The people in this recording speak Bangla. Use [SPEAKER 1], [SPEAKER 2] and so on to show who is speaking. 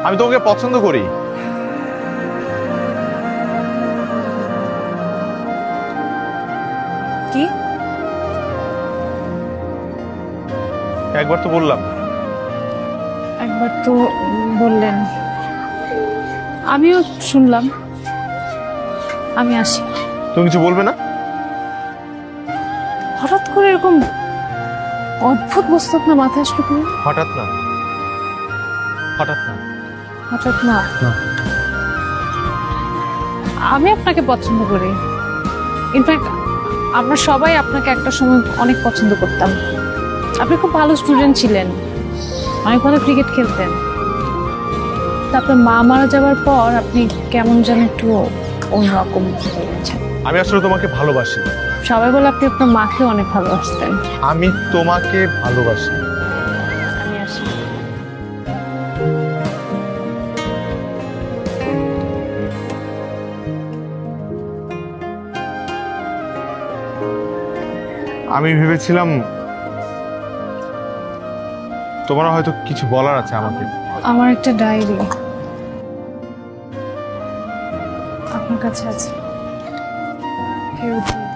[SPEAKER 1] আমি তোমাকে পছন্দ করি।
[SPEAKER 2] কি?
[SPEAKER 1] একবার তো বললাম।
[SPEAKER 2] একবার তো বললেন, আমিও শুনলাম। আমি আসি।
[SPEAKER 1] তুমি কিছু বলবে না?
[SPEAKER 2] হঠাৎ করে এরকম অদ্ভুত বস্তু আপনার মাথায় আসলো কি?
[SPEAKER 1] হঠাৎ না, হঠাৎ না।
[SPEAKER 2] হঠাৎ না।
[SPEAKER 1] না।
[SPEAKER 2] আমি আপনাকে পছন্দ করি। ইনফ্যাক্ট আমরা সবাই আপনাকে একটা সময় অনেক পছন্দ করতাম। আপনি খুব ভালো স্টুডেন্ট ছিলেন, অনেক ভালো ক্রিকেট খেলতেন। তারপর মা মারা যাওয়ার পর আপনি কেমন যেন একটু অন্যরকম হয়ে গেছেন।
[SPEAKER 1] আমি আসলে তোমাকে ভালোবাসি।
[SPEAKER 2] সবাই বলে আপনি আপনার মাকে অনেক ভালোবাসতেন।
[SPEAKER 1] আমি তোমাকে ভালোবাসি।
[SPEAKER 2] আমি আসি।
[SPEAKER 1] আমি ভেবেছিলাম তোমার হয়তো কিছু বলার আছে আমাকে।
[SPEAKER 2] আমার একটা ডায়েরি আপনার কাছে আছে, ফেরত দিন।